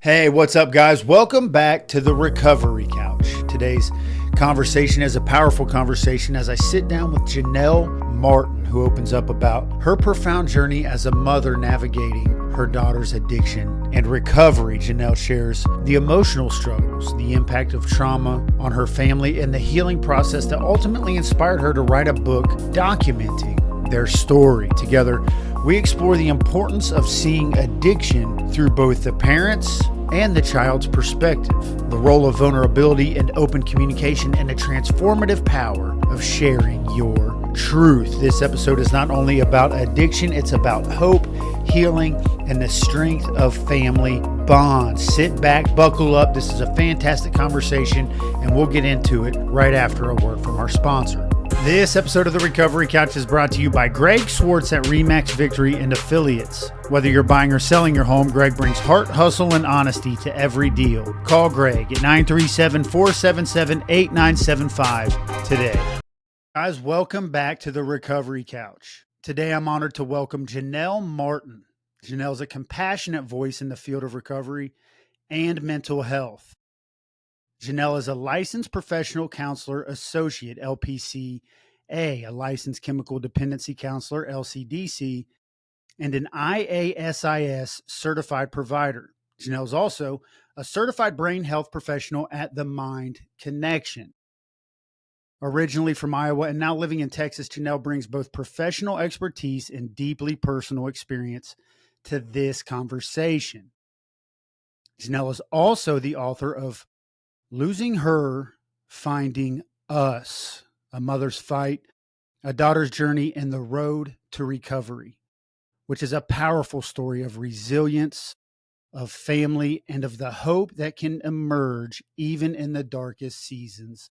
Hey, what's up, guys? Welcome back to the Recovery Couch. Today's conversation is a powerful conversation as I sit down with Janelle Martin, who opens up about her profound journey as a mother navigating her daughter's addiction and recovery. Janelle shares the emotional struggles, the impact of trauma on her family, and the healing process that ultimately inspired her to write a book documenting their story. Together, we explore the importance of seeing addiction through both the parents and the child's perspective, the role of vulnerability and open communication, and the transformative power of sharing your truth. This episode is not only about addiction, it's about hope, healing, and the strength of family bonds. Sit back, buckle up. This is a fantastic conversation, and we'll get into it right after a word from our sponsor. This episode of the Recovery Couch is brought to you by Greg Swartz at Remax Victory and Affiliates. Whether you're buying or selling your home, Greg brings heart, hustle, and honesty to every deal. Call Greg at 937-477-8975 today. Guys, welcome back to the Recovery Couch. Today, I'm honored to welcome Janelle Martin. Janelle is a compassionate voice in the field of recovery and mental health. Janelle is a licensed professional counselor associate, LPCA, a licensed chemical dependency counselor, LCDC, and an IASIS certified provider. Janelle is also a certified brain health professional at the Mind Connection. Originally from Iowa and now living in Texas, Janelle brings both professional expertise and deeply personal experience to this conversation. Janelle is also the author of Losing Her, Finding Us, A Mother's Fight, A Daughter's Journey, and the Road to Recovery, which is a powerful story of resilience, of family, and of the hope that can emerge even in the darkest seasons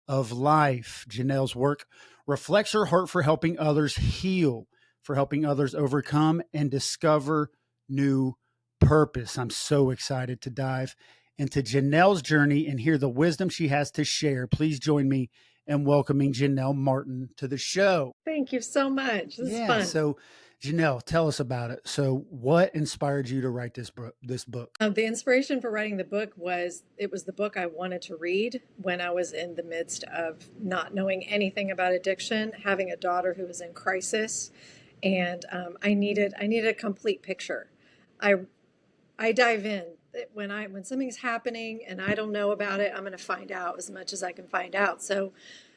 of life. Janelle's work reflects her heart for helping others heal, for helping others overcome and discover new purpose. I'm so excited to dive into Janelle's journey and hear the wisdom she has to share. Please join me in welcoming Janelle Martin to the show. Thank you so much. This is fun. So Janelle, tell us about it. So what inspired you to write this book? The inspiration for writing the book was the book I wanted to read when I was in the midst of not knowing anything about addiction, having a daughter who was in crisis, and I needed a complete picture. I dive in when something's happening and I don't know about it. I'm going to find out as much as I can find out. So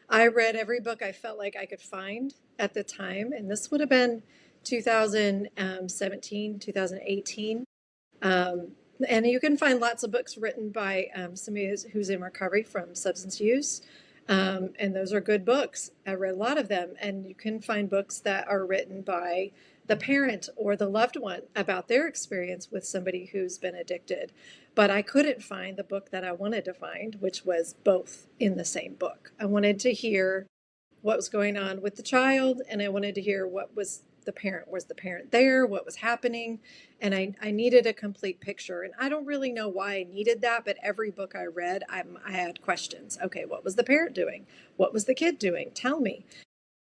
I read every book I felt like I could find at the time, and this would have been 2017, 2018. And you can find lots of books written by somebody who's in recovery from substance use. And those are good books. I read a lot of them. And you can find books that are written by the parent or the loved one about their experience with somebody who's been addicted. But I couldn't find the book that I wanted to find, which was both in the same book. I wanted to hear what was going on with the child, and I wanted to hear what was the parent. Was the parent there? What was happening? And I needed a complete picture. And I don't really know why I needed that, but every book I read, I had questions. Okay, what was the parent doing? What was the kid doing? Tell me.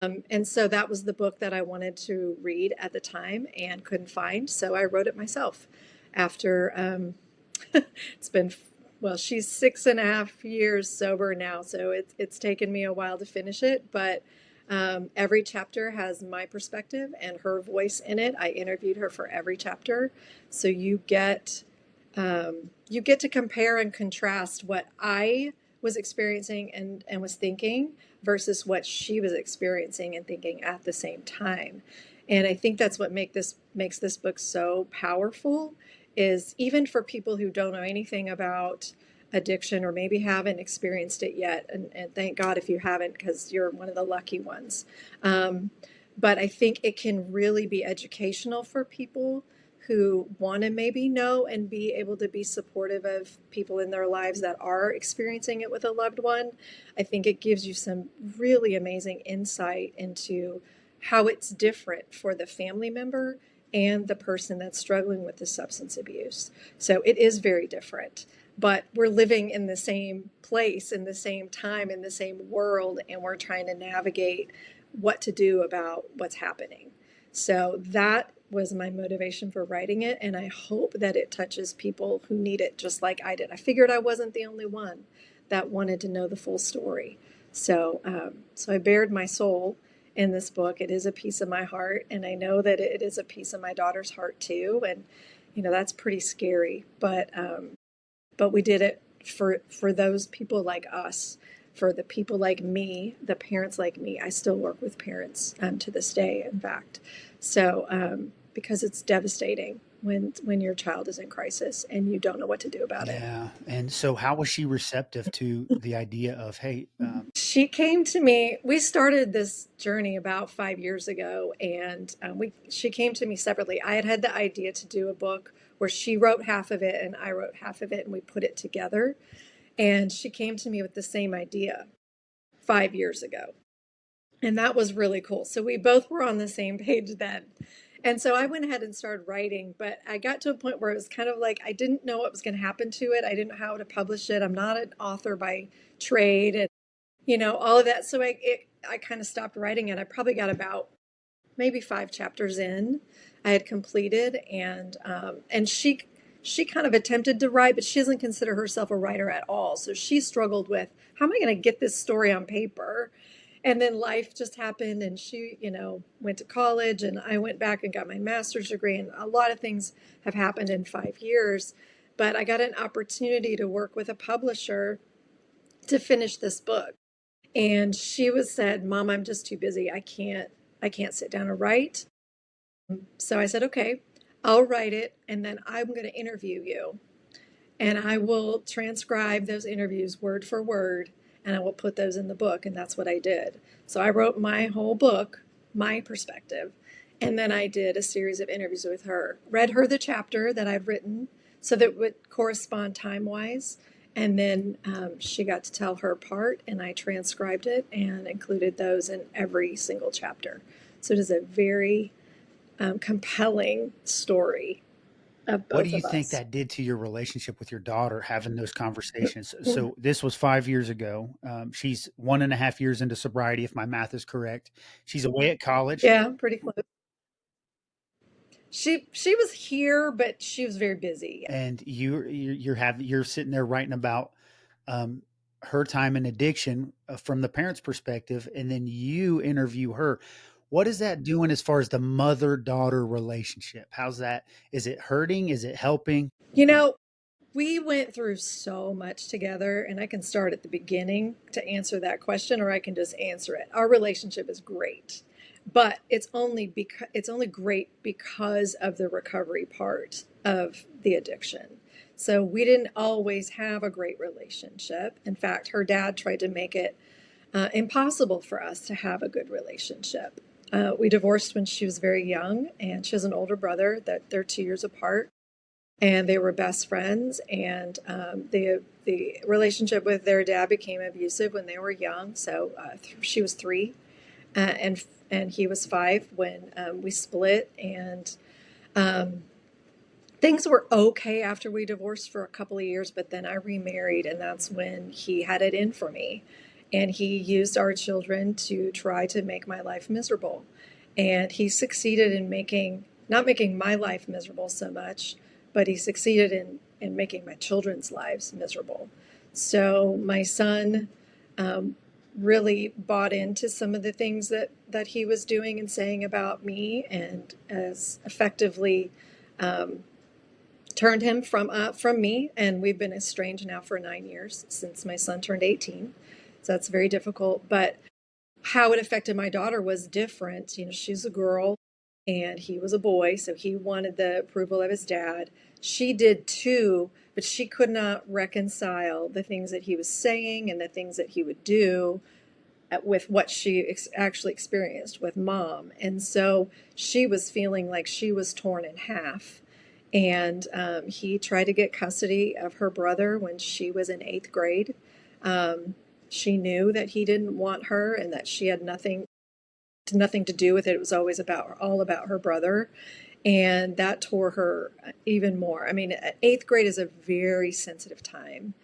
And so that was the book that I wanted to read at the time and couldn't find. So I wrote it myself after it's been, well, she's 6.5 years sober now. So it's taken me a while to finish it, but every chapter has my perspective and her voice in it. I interviewed her for every chapter. So you get to compare and contrast what I was experiencing and was thinking versus what she was experiencing and thinking at the same time. And I think that's what makes this book so powerful, is even for people who don't know anything about addiction or maybe haven't experienced it yet. And thank God if you haven't, because you're one of the lucky ones. But I think it can really be educational for people who want to maybe know and be able to be supportive of people in their lives that are experiencing it with a loved one. I think it gives you some really amazing insight into how it's different for the family member and the person that's struggling with the substance abuse. So it is very different, but we're living in the same place, in the same time, in the same world, and we're trying to navigate what to do about what's happening. So that was my motivation for writing it. And I hope that it touches people who need it just like I did. I figured I wasn't the only one that wanted to know the full story. So I bared my soul in this book. It is a piece of my heart, and I know that it is a piece of my daughter's heart too. And that's pretty scary, but we did it for those people like us, for the people like me, the parents like me. I still work with parents to this day, in fact. Because it's devastating when your child is in crisis and you don't know what to do about it. Yeah. And so, how was she receptive to the idea of, hey, She came to me. We started this journey about 5 years ago, and she came to me separately. I had the idea to do a book where she wrote half of it and I wrote half of it, and we put it together. And she came to me with the same idea 5 years ago. And that was really cool. So we both were on the same page then. And so I went ahead and started writing, but I got to a point where it was kind of like I didn't know what was going to happen to it. I didn't know how to publish it. I'm not an author by trade, and all of that. So I kind of stopped writing it. I probably got about maybe 5 chapters in. I had completed, and she kind of attempted to write, but she doesn't consider herself a writer at all. So she struggled with, how am I going to get this story on paper? And then life just happened, and she, went to college, and I went back and got my master's degree, and a lot of things have happened in 5 years. But I got an opportunity to work with a publisher to finish this book. And she was said, Mom, I'm just too busy. I can't sit down and write. So I said, okay, I'll write it, and then I'm going to interview you. And I will transcribe those interviews word for word, and I will put those in the book. And that's what I did. So I wrote my whole book, my perspective. And then I did a series of interviews with her, read her the chapter that I'd written so that it would correspond time wise. And then she got to tell her part, and I transcribed it and included those in every single chapter. So it is a very compelling story of what do both you of think us. that did to your relationship with your daughter having those conversations? So, this was 5 years ago. She's 1.5 years into sobriety, if my math is correct. She's away at college. Yeah, pretty close. She was here, but she was very busy. And you're sitting there writing about um, her time in addiction from the parents' perspective, and then you interview her. What is that doing as far as the mother daughter relationship? How's that? Is it hurting? Is it helping? You know, we went through so much together, and I can start at the beginning to answer that question, or I can just answer it. Our relationship is great, but it's only great because of the recovery part of the addiction. So we didn't always have a great relationship. In fact, her dad tried to make it impossible for us to have a good relationship. We divorced when she was very young, and she has an older brother that they're 2 years apart, and they were best friends. And the relationship with their dad became abusive when they were young. So she was 3, and he was 5 when we split. And um, things were okay after we divorced for a couple of years, but then I remarried, and that's when he had it in for me. And he used our children to try to make my life miserable. And he succeeded in not making my life miserable so much, but he succeeded in making my children's lives miserable. So my son really bought into some of the things that he was doing and saying about me, and as effectively um, turned him from me. And we've been estranged now for 9 years since my son turned 18. So that's very difficult. But how it affected my daughter was different. She's a girl and he was a boy, so he wanted the approval of his dad. She did too, but she could not reconcile the things that he was saying and the things that he would do with what she actually experienced with mom. And so she was feeling like she was torn in half. And he tried to get custody of her brother when she was in 8th grade. She knew that he didn't want her and that she had nothing to do with it. It was always all about her brother. And that tore her even more. I mean, 8th grade is a very sensitive time.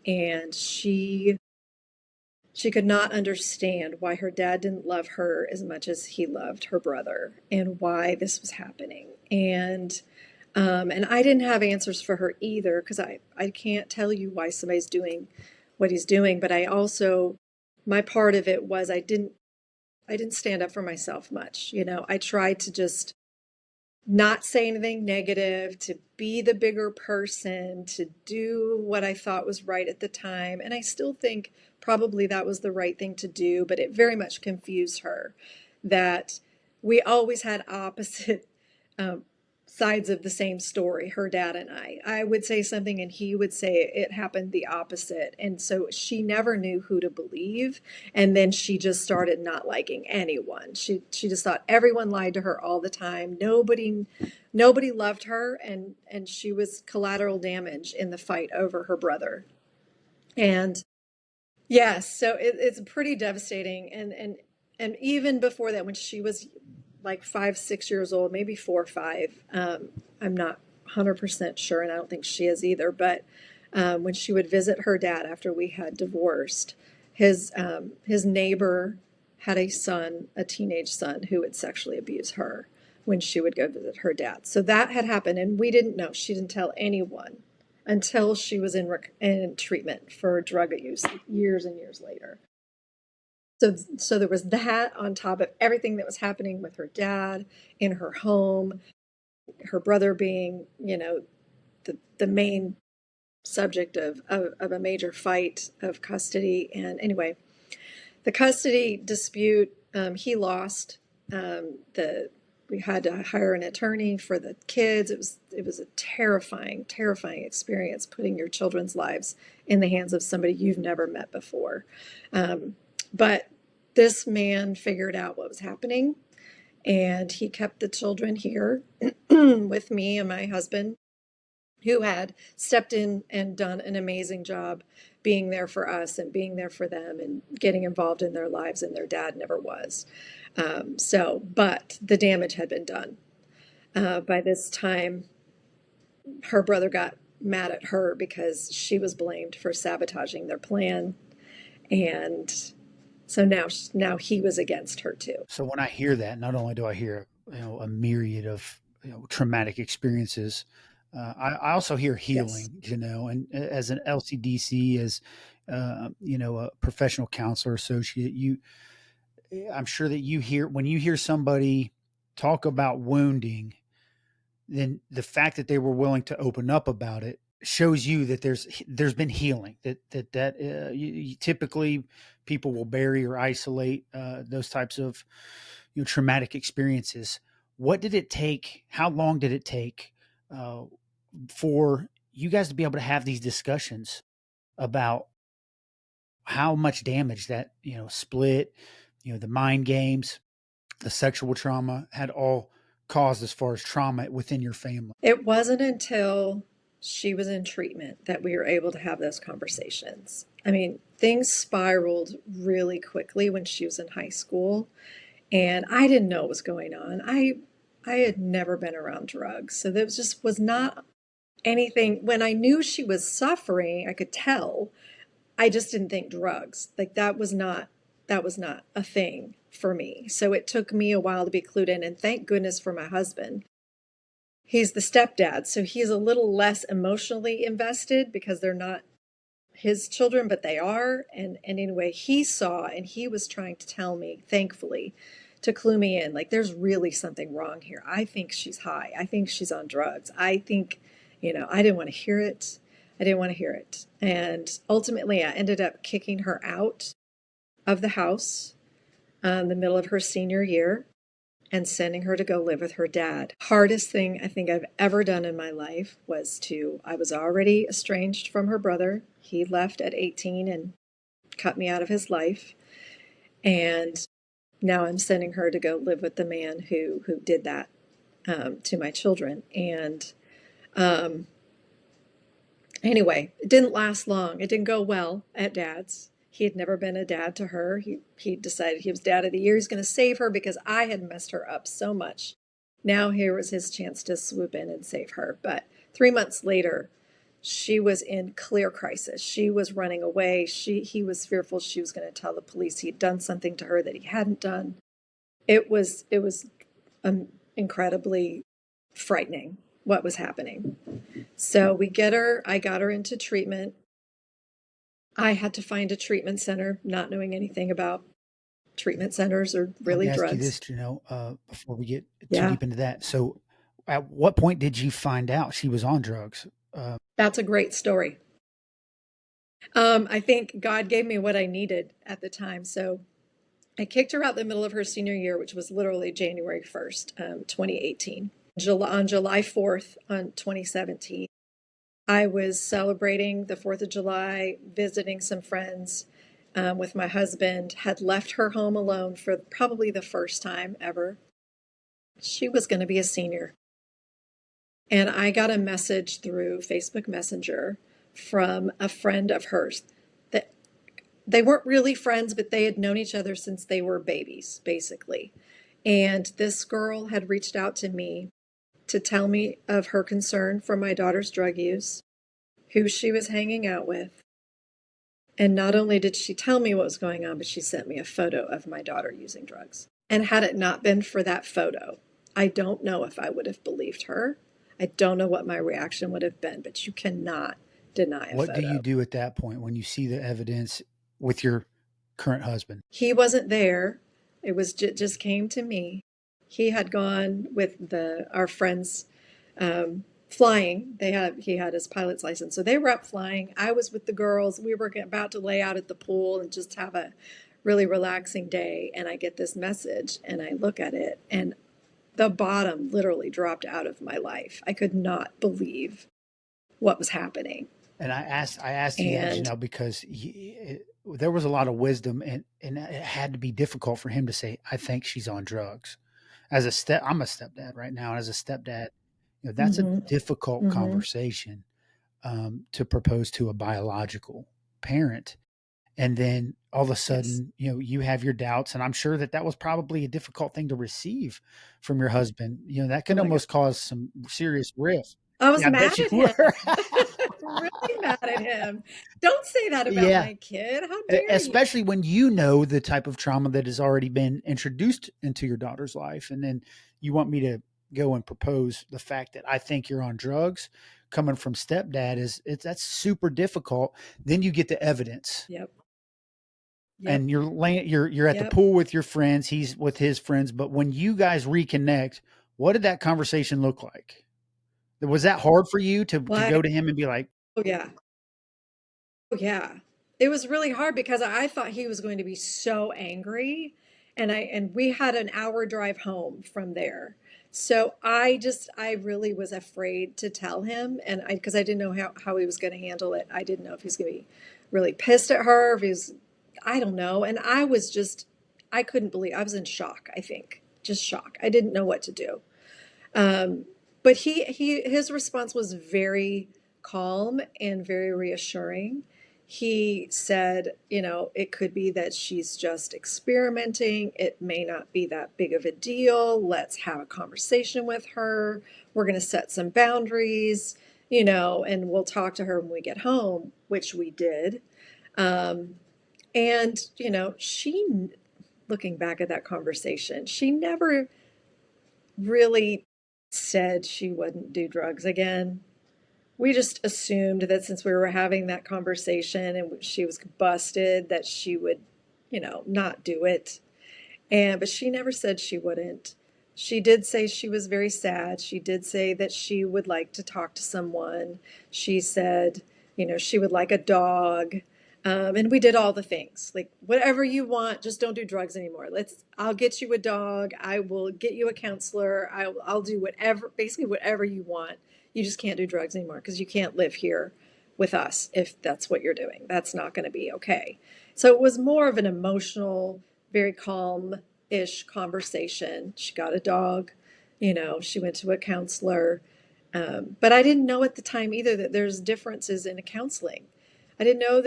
And she She could not understand why her dad didn't love her as much as he loved her brother and why this was happening. And I didn't have answers for her either because I can't tell you why somebody's doing what he's doing. But I also, my part of it was I didn't stand up for myself much. I tried to just not say anything negative, to be the bigger person, to do what I thought was right at the time. And I still think probably that was the right thing to do, but it very much confused her that we always had opposite um, sides of the same story, her dad and I. I would say something and he would say it happened the opposite. And so she never knew who to believe. And then she just started not liking anyone. She just thought everyone lied to her all the time. Nobody loved her, and she was collateral damage in the fight over her brother. And yes, so it's pretty devastating. And even before that, when she was like 5, 6 years old, maybe 4 or 5, I'm not 100% sure, and I don't think she is either. But when she would visit her dad after we had divorced, his neighbor had a son, a teenage son, who would sexually abuse her when she would go visit her dad. So that had happened, and we didn't know. She didn't tell anyone until she was in treatment for drug abuse years and years later. So there was that on top of everything that was happening with her dad in her home, her brother being, the main subject of a major fight of custody. And anyway, the custody dispute, he lost. The We had to hire an attorney for the kids. It was a terrifying, terrifying experience putting your children's lives in the hands of somebody you've never met before. But this man figured out what was happening, and he kept the children here with me and my husband, who had stepped in and done an amazing job being there for us and being there for them and getting involved in their lives, and their dad never was. But the damage had been done. By this time, her brother got mad at her because she was blamed for sabotaging their plan. And so now he was against her too. So when I hear that, not only do I hear a myriad of traumatic experiences, I also hear Yes. healing. And as an LCDC, as a professional counselor associate, I'm sure that you hear when you hear somebody talk about wounding, then the fact that they were willing to open up about it shows you that there's been healing. Typically people will bury or isolate those types of traumatic experiences. What did it take? How long did it take uh, for you guys to be able to have these discussions about how much damage that split, the mind games, the sexual trauma had all caused as far as trauma within your family? It wasn't until she was in treatment that we were able to have those conversations. I mean, things spiraled really quickly when she was in high school, and I didn't know what was going on. I had never been around drugs, so there just was not anything. When I knew she was suffering, I could tell. I just didn't think drugs. Like that was not a thing for me. So it took me a while to be clued in, and thank goodness for my husband. He's the stepdad, so he's a little less emotionally invested because they're not his children, but they are. And anyway, he saw and he was trying to tell me, thankfully, to clue me in. Like, there's really something wrong here. I think she's high. I think she's on drugs. I think, I didn't want to hear it. I didn't want to hear it. And ultimately, I ended up kicking her out of the house in the middle of her senior year and sending her to go live with her dad. Hardest thing I think I've ever done in my life I was already estranged from her brother. He left at 18 and cut me out of his life. And now I'm sending her to go live with the man who did that to my children. And um, anyway, it didn't last long. It didn't go well at dad's. He had never been a dad to her. He decided he was dad of the year. He's going to save her because I had messed her up so much. Now here was his chance to swoop in and save her. But 3 months later, She was in clear crisis. She was running away. He was fearful she was going to tell the police he'd done something to her that he hadn't done. It was incredibly frightening what was happening. So I got her into treatment. I had to find a treatment center, not knowing anything about treatment centers or Let me really ask you drugs. this, Janelle, before we get too Yeah, deep into that. So, at what point did you find out she was on drugs? Uh, that's a great story. I think God gave me what I needed at the time. So I kicked her out the middle of her senior year, which was literally January 1st, 2018. On July 4th, on 2017, I was celebrating the 4th of July, visiting some friends with my husband, had left her home alone for probably the first time ever. She was going to be a senior. And I got a message through Facebook Messenger from a friend of hers that they weren't really friends, but they had known each other since they were babies, basically. And this girl had reached out to me to tell me of her concern for my daughter's drug use, who she was hanging out with. And not only did she tell me what was going on, but she sent me a photo of my daughter using drugs. And had it not been for that photo, I don't know if I would have believed her. I don't know what my reaction would have been, but you cannot deny a what do you photo. do at that point when you see the evidence with your current husband? He wasn't there. It was just came to me. He had gone with the our friends flying. He had his pilot's license, so they were up flying. I was with the girls. We were about to lay out at the pool and just have a really relaxing day. And I get this message, and I look at it, and the bottom literally dropped out of my life. I could not believe what was happening. And I asked you that, And Janelle, because there was a lot of wisdom, and it had to be difficult for him to say, "I think she's on drugs." I'm a stepdad right now, and as a stepdad, that's a mm-hmm, difficult mm-hmm, conversation to propose to a biological parent. And then all of a yes. sudden, you have your doubts, and I'm sure that that was probably a difficult thing to receive from your husband. That Oh could my God. almost cause some serious rift. I was Yeah, I bet mad you at were. him. Really mad at him. Don't say that about Yeah, my kid. How dare you? especially when you know the type of trauma that has already been introduced into your daughter's life, and then you want me to go and propose the fact that I think you're on drugs, coming from stepdad, that's super difficult. Then you get the evidence, Yep. Yep. and you're at the Yep. pool with your friends, he's with his friends, but when you guys reconnect, what did that conversation look like? Was that hard for you to Well, go to him and be like, oh yeah. Oh yeah. It was really hard because I thought he was going to be so angry, and we had an hour drive home from there. So I really was afraid to tell him, and I because I didn't know how he was going to handle it. I didn't know if he was going to be really pissed at her, if he was I don't know. And I couldn't believe I was in shock, I think. Just shock. I didn't know what to do. Um, but his response was very calm and very reassuring. He said, it could be that she's just experimenting. It may not be that big of a deal. Let's have a conversation with her. We're going to set some boundaries, and we'll talk to her when we get home, which we did. Um, and, looking back at that conversation, she never really said she wouldn't do drugs again. We just assumed that since we were having that conversation and she was busted, that she would, not do it. But she never said she wouldn't. She did say she was very sad. She did say that she would like to talk to someone. She said, she would like a dog. And we did all the things like whatever you want, just don't do drugs anymore. I'll get you a dog. I will get you a counselor. I'll do whatever, basically whatever you want. You just can't do drugs anymore because you can't live here with us if that's what you're doing. That's not going to be okay. So it was more of an emotional, very calm ish conversation. She got a dog, she went to a counselor. But I didn't know at the time either that there's differences in counseling. I didn't know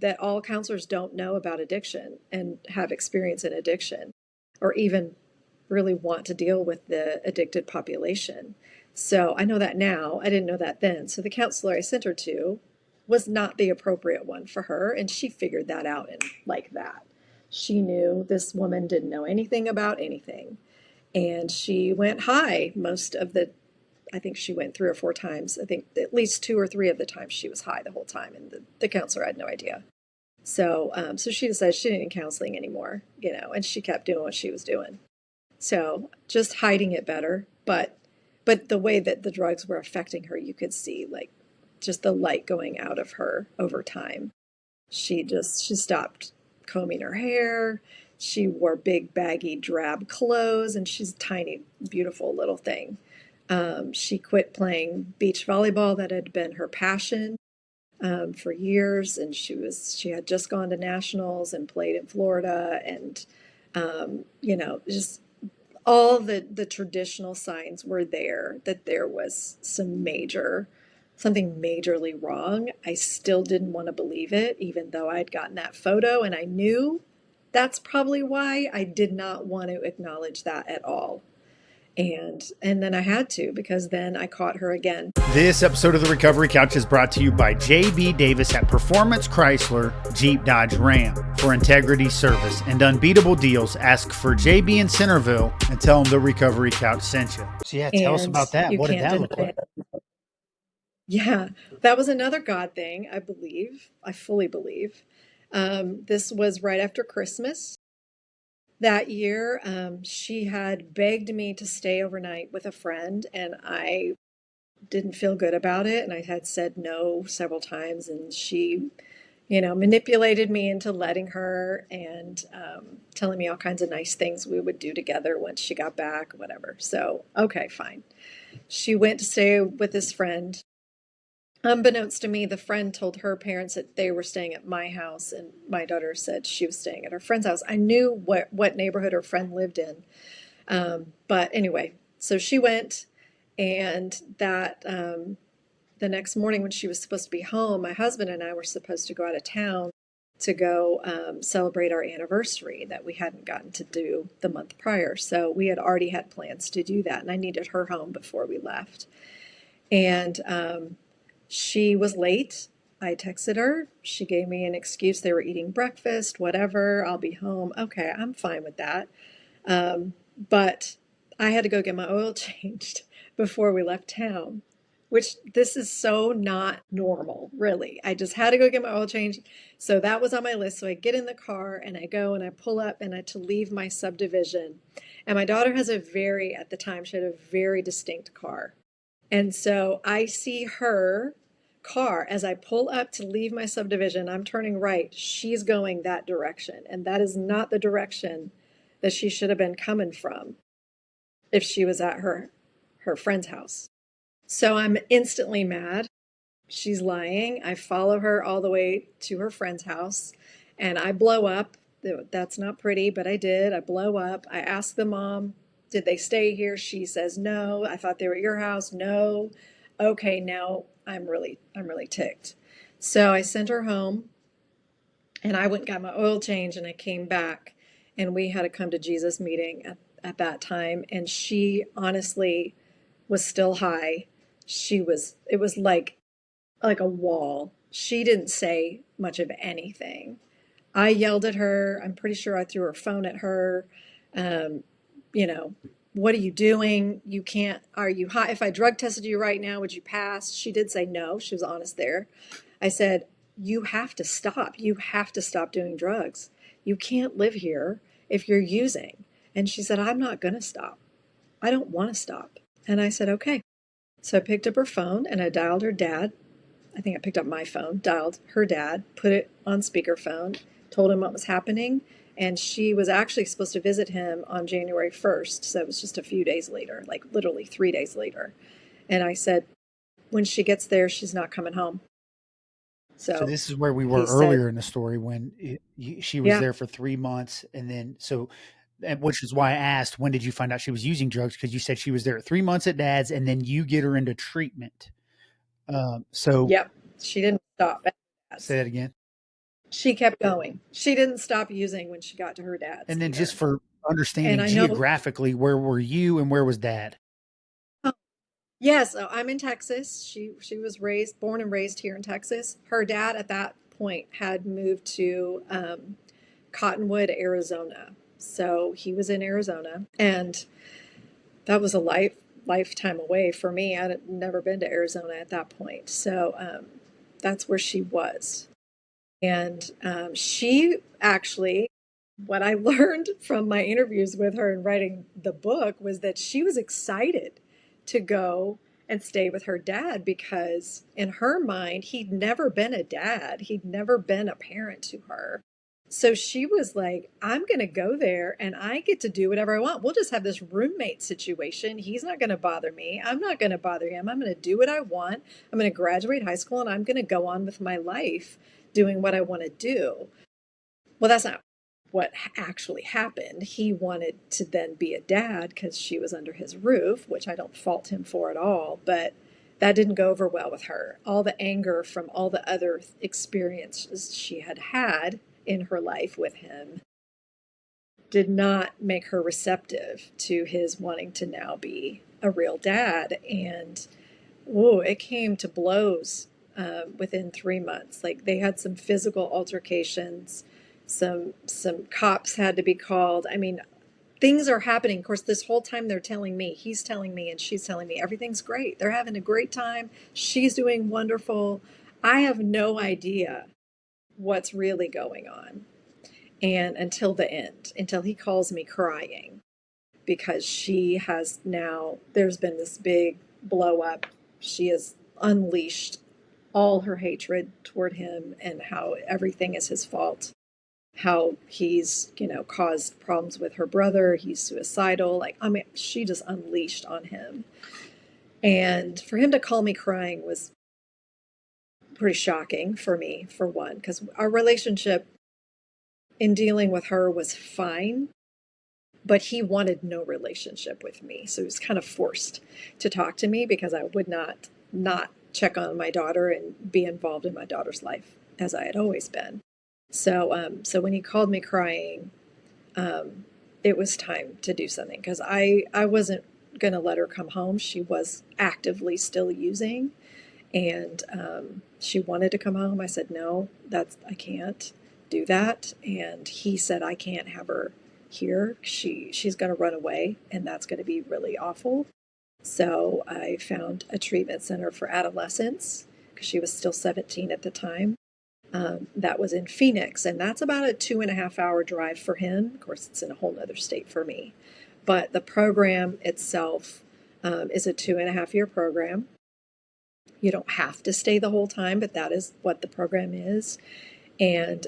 that all counselors don't know about addiction and have experience in addiction or even really want to deal with the addicted population. So I know that now. I didn't know that then. So the counselor I sent her to was not the appropriate one for her, and she figured that out in like that. She knew this woman didn't know anything about anything. And she went high most of the, I think she went 3 or 4 times. I think at least 2 or 3 of the times she was high the whole time, and the counselor had no idea. So she decided she didn't need counseling anymore, and she kept doing what she was doing. So just hiding it better, but the way that the drugs were affecting her, you could see like just the light going out of her over time. She stopped combing her hair. She wore big baggy drab clothes, and she's a tiny, beautiful little thing. She quit playing beach volleyball that had been her passion for years, and she had just gone to nationals and played in Florida, and just all the traditional signs were there that there was something majorly wrong. I still didn't want to believe it, even though I'd gotten that photo, and I knew that's probably why I did not want to acknowledge that at all. And then I had to, because then I caught her again. This episode of the Recovery Couch is brought to you by JB Davis at Performance Chrysler Jeep Dodge Ram. For integrity, service, and unbeatable deals, ask for JB in Centerville and tell them the Recovery Couch sent you. So yeah, tell us And about that. you What did can't that look deny like? it. Yeah, that was another God thing, I believe. I fully believe. This was right after Christmas that year. She had begged me to stay overnight with a friend, and I didn't feel good about it. And I had said no several times, and she, manipulated me into letting her, and telling me all kinds of nice things we would do together once she got back, whatever. So, okay, fine. She went to stay with this friend. Unbeknownst to me, the friend told her parents that they were staying at my house, and my daughter said she was staying at her friend's house. I knew what neighborhood her friend lived in. But anyway, so she went, and the next morning when she was supposed to be home, my husband and I were supposed to go out of town to go celebrate our anniversary that we hadn't gotten to do the month prior. So we had already had plans to do that, and I needed her home before we left. And she was late. I texted her. She gave me an excuse. They were eating breakfast, whatever. I'll be home. Okay, I'm fine with that. But I had to go get my oil changed before we left town, which this is so not normal, really. I just had to go get my oil changed. So that was on my list. So I get in the car and I go and I pull up and I to leave my subdivision. And my daughter has at the time, she had a very distinct car. And so I see her car as I pull up to leave my subdivision. I'm turning right. She's going that direction. And that is not the direction that she should have been coming from if she was at her friend's house. So I'm instantly mad. She's lying. I follow her all the way to her friend's house, and I blow up. That's not pretty, but I did. I blow up. I ask the mom, did they stay here? She says no. I thought they were at your house. No. Okay, now I'm really ticked. So I sent her home, and I went and got my oil change, and I came back, and we had a come to Jesus meeting at that time. And she honestly was still high. It was like a wall. She didn't say much of anything. I yelled at her. I'm pretty sure I threw her phone at her. Um, you know, what are you doing? You can't, are you high? If I drug tested you right now, would you pass? She did say no. She was honest there. I said, you have to stop. You have to stop doing drugs. You can't live here if you're using. And she said, I'm not going to stop. I don't want to stop. And I said, okay. So I picked up her phone and I dialed her dad. I think I picked up my phone, dialed her dad, put it on speakerphone, told him what was happening. And she was actually supposed to visit him on January 1st. So it was just a few days later, like literally 3 days later. And I said, when she gets there, she's not coming home. So So this is where we he were said, earlier in the story when she was yeah, there for 3 months, and then which is why I asked, when did you find out she was using drugs? Because you said she was there at 3 months at Dad's, and then you get her into treatment. So yep, she didn't stop at say dad's. that again, She kept going. She didn't stop using when she got to her dad's and then just either. for And understanding I know geographically, where were you and where was Dad? Yes, so I'm in Texas. She was born and raised here in Texas. Her dad at that point had moved to Cottonwood, Arizona. So he was in Arizona, and that was a lifetime away for me. I'd never been to Arizona at that point. So that's where she was. And she actually, what I learned from my interviews with her and writing the book was that she was excited to go and stay with her dad because, in her mind, he'd never been a dad, he'd never been a parent to her. So she was like, I'm going to go there and I get to do whatever I want. We'll just have this roommate situation. He's not going to bother me. I'm not going to bother him. I'm going to do what I want. I'm going to graduate high school and I'm going to go on with my life doing what I want to do. Well, that's not what actually happened. He wanted to then be a dad because she was under his roof, which I don't fault him for at all. But that didn't go over well with her. All the anger from all the other experiences she had had in her life with him did not make her receptive to his wanting to now be a real dad. And oh, it came to blows within 3 months. Like they had some physical altercations, some cops had to be called. I mean, things are happening. Of course, this whole time they're telling me, he's telling me, and she's telling me everything's great. They're having a great time. She's doing wonderful. I have no idea what's really going on. And until the end, until he calls me crying because she has now, there's been this big blow up. She has unleashed all her hatred toward him and how everything is his fault. How he's, caused problems with her brother. He's suicidal. Like, I mean, she just unleashed on him. And for him to call me crying was pretty shocking for me, for one, because our relationship in dealing with her was fine, but he wanted no relationship with me. So he was kind of forced to talk to me because I would not check on my daughter and be involved in my daughter's life as I had always been. So when he called me crying, it was time to do something because I wasn't going to let her come home. She was actively still using, and she wanted to come home. I said, no, I can't do that. And he said, I can't have her here. She's going to run away, and that's going to be really awful. So I found a treatment center for adolescents because she was still 17 at the time. That was in Phoenix, and that's about a 2.5 hour drive for him. Of course, it's in a whole other state for me. But the program itself is a 2.5 year program. You don't have to stay the whole time, but that is what the program is. And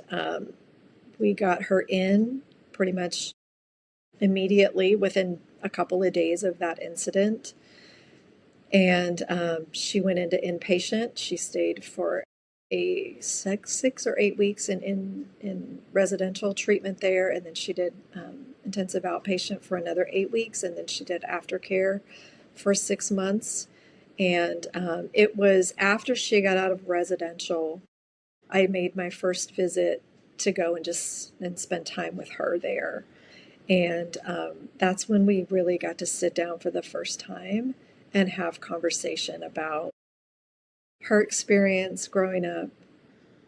we got her in pretty much immediately within a couple of days of that incident. And she went into inpatient. She stayed for a 6 or 8 weeks in residential treatment there. And then she did intensive outpatient for another 8 weeks. And then she did aftercare for 6 months. And it was after she got out of residential, I made my first visit to go and spend time with her there. And that's when we really got to sit down for the first time and have conversation about her experience growing up,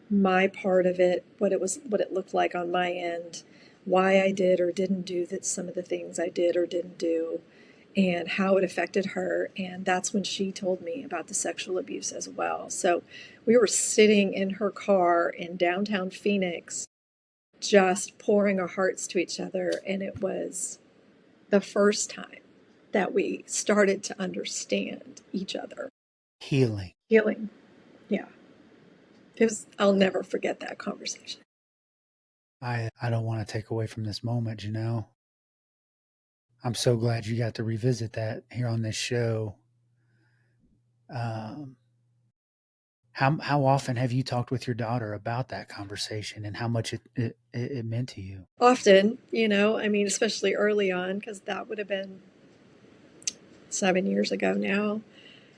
my part of it, what it looked like on my end, why I did or didn't do some of the things I did or didn't do, and how it affected her. And that's when she told me about the sexual abuse as well. So we were sitting in her car in downtown Phoenix, just pouring our hearts to each other. And it was the first time that we started to understand each other. Healing. Healing. Yeah. I'll never forget that conversation. I don't want to take away from this moment, Janelle. I'm so glad you got to revisit that here on this show. Um, how often have you talked with your daughter about that conversation and how much it meant to you? Often, I mean, especially early on, because that would have been 7 years ago now.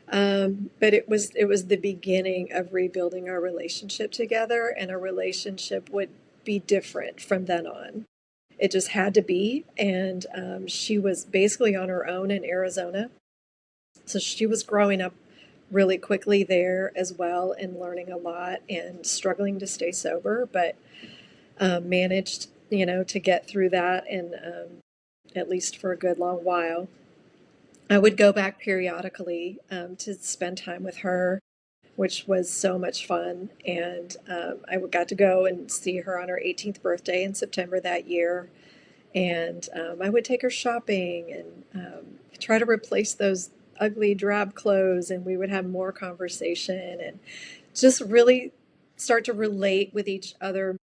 But it was the beginning of rebuilding our relationship together, and our relationship would be different from then on. It just had to be. And she was basically on her own in Arizona. So she was growing up really quickly there as well and learning a lot and struggling to stay sober, but managed, to get through that and at least for a good long while. I would go back periodically to spend time with her, which was so much fun. And I got to go and see her on her 18th birthday in September that year. And I would take her shopping and try to replace those ugly drab clothes. And we would have more conversation and just really start to relate with each other,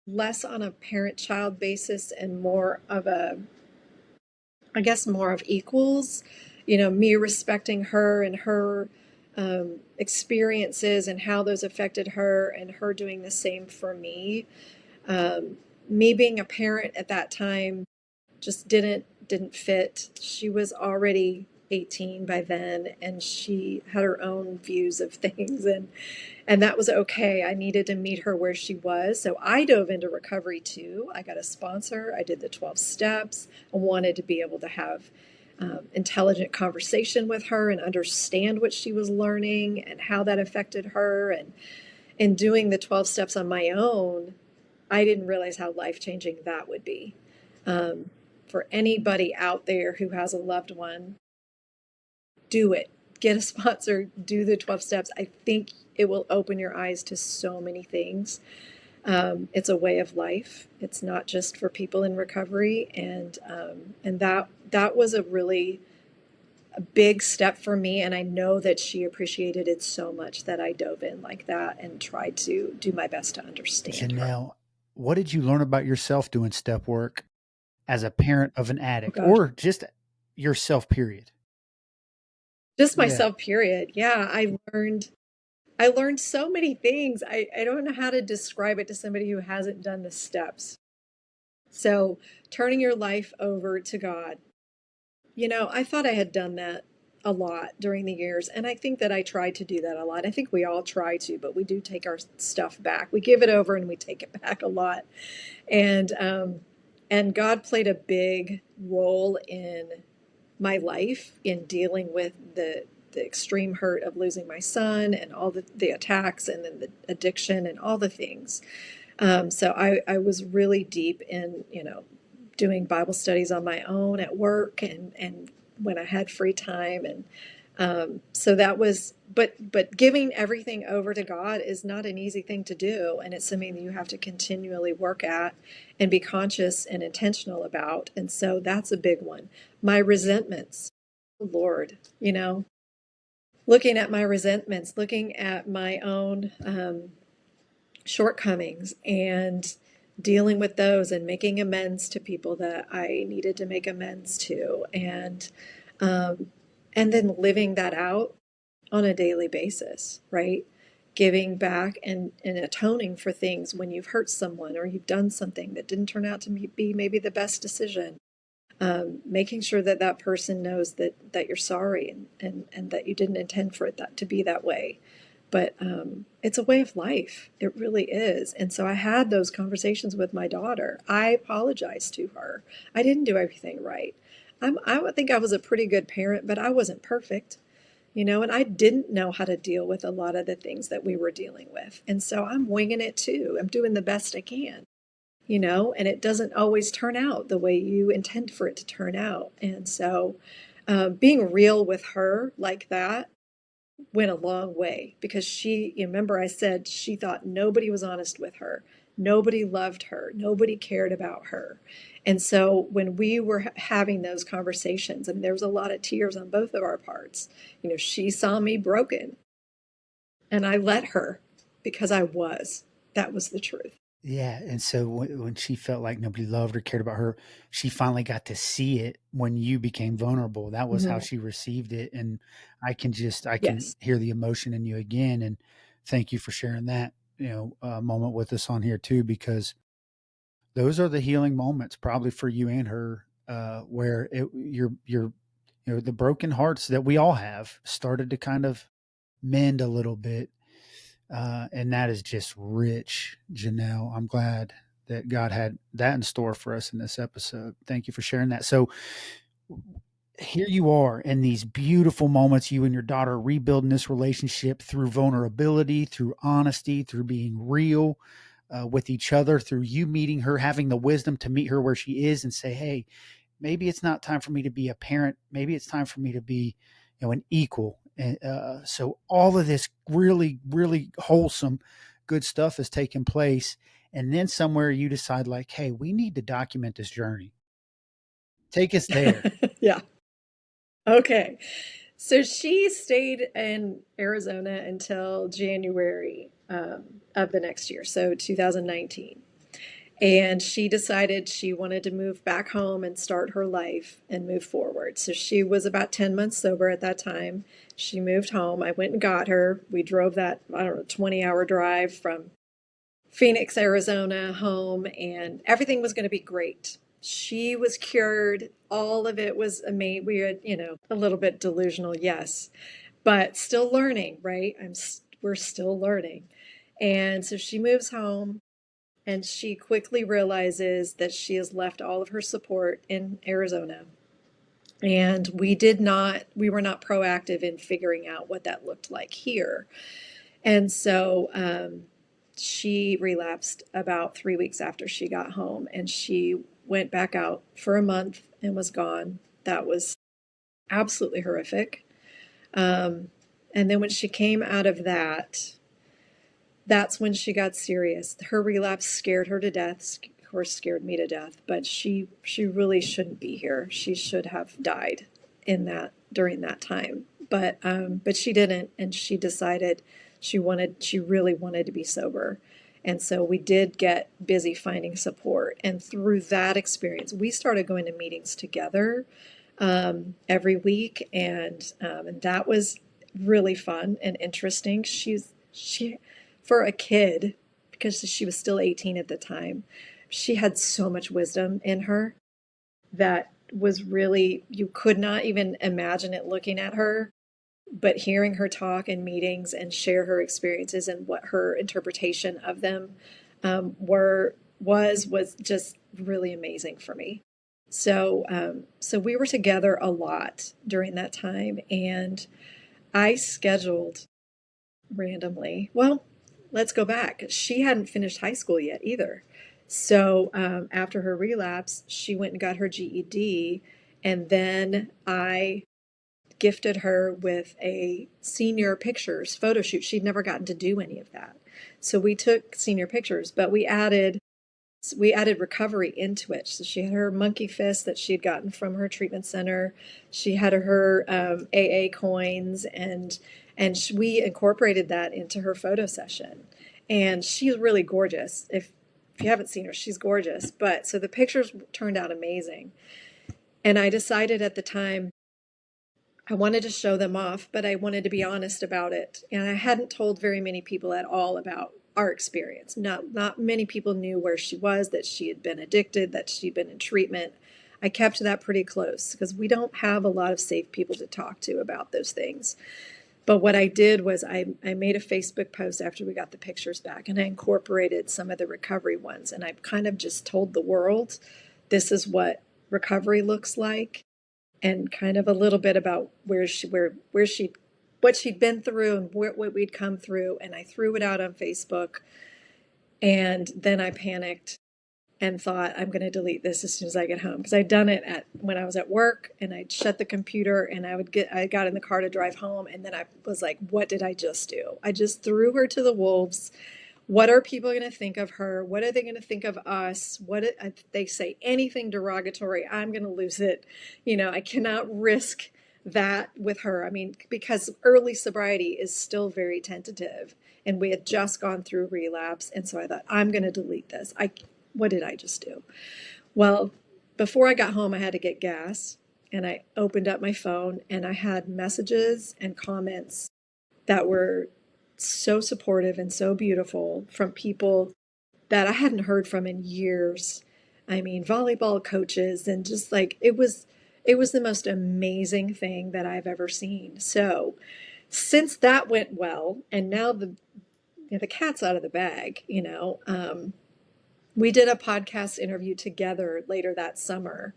less on a parent child basis and more of a, I guess, more of equals, me respecting her and her experiences and how those affected her and her doing the same for me. Um, Me being a parent at that time just didn't fit. She was already 18 by then and she had her own views of things, and that was okay. I needed to meet her where she was. So I dove into recovery too. I got a sponsor. I did the 12 steps. I wanted to be able to have intelligent conversation with her and understand what she was learning and how that affected her. And in doing the 12 steps on my own, I didn't realize how life changing that would be. Um, for anybody out there who has a loved one, do it. Get a sponsor, do the 12 steps. I think it will open your eyes to so many things. It's a way of life. It's not just for people in recovery, and that was a big step for me. And I know that she appreciated it so much that I dove in like that and tried to do my best to understand her. Janelle, what did you learn about yourself doing step work as a parent of an Oh addict gosh, or just yourself, period? just Yeah. myself. Period. Yeah, I learned so many things. I don't know how to describe it to somebody who hasn't done the steps. So, turning your life over to God. I thought I had done that a lot during the years, and I think that I tried to do that a lot. I think we all try to, but we do take our stuff back. We give it over and we take it back a lot. And God played a big role in my life in dealing with the extreme hurt of losing my son and all the attacks and then the addiction and all the things. So I was really deep in, doing Bible studies on my own at work and when I had free time. And so that was, but giving everything over to God is not an easy thing to do. And it's something that you have to continually work at and be conscious and intentional about. And so that's a big one. My resentments, Lord, looking at my resentments, looking at my own shortcomings and dealing with those and making amends to people that I needed to make amends to, um, and then living that out on a daily basis, right? Giving back and atoning for things when you've hurt someone or you've done something that didn't turn out to be maybe the best decision. Making sure that that person knows that you're sorry and that you didn't intend for it that to be that way. But it's a way of life. It really is. And so I had those conversations with my daughter. I apologized to her. I didn't do everything right. I would think I was a pretty good parent, but I wasn't perfect, and I didn't know how to deal with a lot of the things that we were dealing with. And so I'm winging it too. I'm doing the best I can, and it doesn't always turn out the way you intend for it to turn out. And so being real with her like that went a long way because you remember I said she thought nobody was honest with her. Nobody loved her. Nobody cared about her. And so when we were having those conversations, I mean, there was a lot of tears on both of our parts. She saw me broken and I let her because that was the truth. Yeah, and so when she felt like nobody loved or cared about her, she finally got to see it when you became vulnerable. That was how Hmm. she received it, and I can Yes. hear the emotion in you again, and thank you for sharing that, moment with us on here too, because those are the healing moments probably for you and her, where the broken hearts that we all have started to kind of mend a little bit, and that is just rich, Janelle. I'm glad that God had that in store for us in this episode. Thank you for sharing that. So, here you are in these beautiful moments, you and your daughter rebuilding this relationship through vulnerability, through honesty, through being real with each other, through you meeting her, having the wisdom to meet her where she is and say, hey, maybe it's not time for me to be a parent. Maybe it's time for me to be, an equal. And so all of this really, really wholesome, good stuff has taken place. And then somewhere you decide, like, hey, we need to document this journey. Take us there. Yeah. Okay. So she stayed in Arizona until January of the next year, so 2019. And she decided she wanted to move back home and start her life and move forward. So she was about 10 months sober at that time. She moved home. I went and got her. We drove that, I don't know, 20-hour drive from Phoenix, Arizona home, and everything was going to be great. She was cured. All of it was amazing. We had, a little bit delusional, yes, but still learning, right? We're still learning. And so she moves home and she quickly realizes that she has left all of her support in Arizona. And we were not proactive in figuring out what that looked like here. And so she relapsed about 3 weeks after she got home, and she went back out for a month and was gone. That was absolutely horrific. Um, and then when she came out of that, that's when she got serious. Her relapse scared her to death, of course, scared me to death, but she really shouldn't be here. She should have died in that during that time. But she didn't, and she decided she really wanted to be sober. And so we did get busy finding support. And through that experience, we started going to meetings together every week, and that was really fun and interesting. She for a kid, because she was still 18 at the time, she had so much wisdom in her that was really, you could not even imagine it looking at her. But hearing her talk in meetings and share her experiences and what her interpretation of them was just really amazing for me. So we were together a lot during that time, and I scheduled randomly. Well, let's go back. She hadn't finished high school yet either. So after her relapse, she went and got her GED, and then I gifted her with a senior pictures photo shoot. She'd never gotten to do any of that. So we took senior pictures, but we added recovery into it. So she had her monkey fist that she had gotten from her treatment center. She had her AA coins, and we incorporated that into her photo session. And she's really gorgeous. If you haven't seen her, she's gorgeous. But so the pictures turned out amazing. And I decided at the time I wanted to show them off, but I wanted to be honest about it. And I hadn't told very many people at all about our experience. Not many people knew where she was, that she had been addicted, that she'd been in treatment. I kept that pretty close because we don't have a lot of safe people to talk to about those things. But what I did was I made a Facebook post after we got the pictures back, and I incorporated some of the recovery ones. And I kind of just told the world, this is what recovery looks like, and kind of a little bit about where she what she'd been through and what we'd come through. And I threw it out on Facebook, and then I panicked and thought, I'm going to delete this as soon as I get home, because I'd done it when I was at work, and I'd shut the computer, and I got in the car to drive home, and then I was like, what did I just do? I just threw her to the wolves. What are people going to think of her? What are they going to think of us? If they say anything derogatory, I'm going to lose it. I cannot risk that with her. I mean, because early sobriety is still very tentative, and we had just gone through relapse. And so I thought, I'm going to delete this. What did I just do? Well, before I got home, I had to get gas, and I opened up my phone, and I had messages and comments that were so supportive and so beautiful from people that I hadn't heard from in years. I mean, volleyball coaches, and just like it was the most amazing thing that I've ever seen. So, since that went well, and now the cat's out of the bag, we did a podcast interview together later that summer,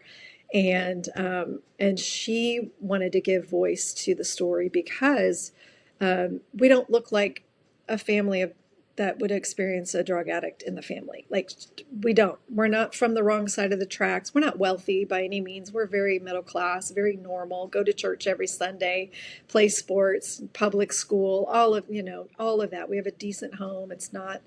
And she wanted to give voice to the story because we don't look like a family that would experience a drug addict in the family. Like, we don't. We're not from the wrong side of the tracks. We're not wealthy by any means. We're very middle class, very normal. Go to church every Sunday, play sports, public school, all of that. We have a decent home. It's not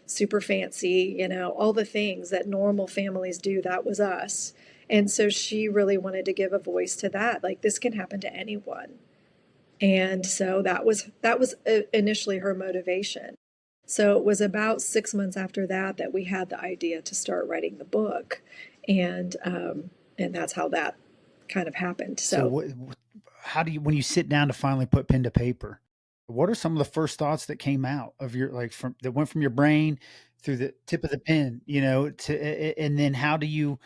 super fancy, all the things that normal families do. That was us. And so she really wanted to give a voice to that. Like, this can happen to anyone. And so that was initially her motivation. So it was about 6 months after that we had the idea to start writing the book, and that's how that kind of happened. So So how do you, when you sit down to finally put pen to paper, what are some of the first thoughts that came out of your, like, from that went from your brain through the tip of the pen, and then how do you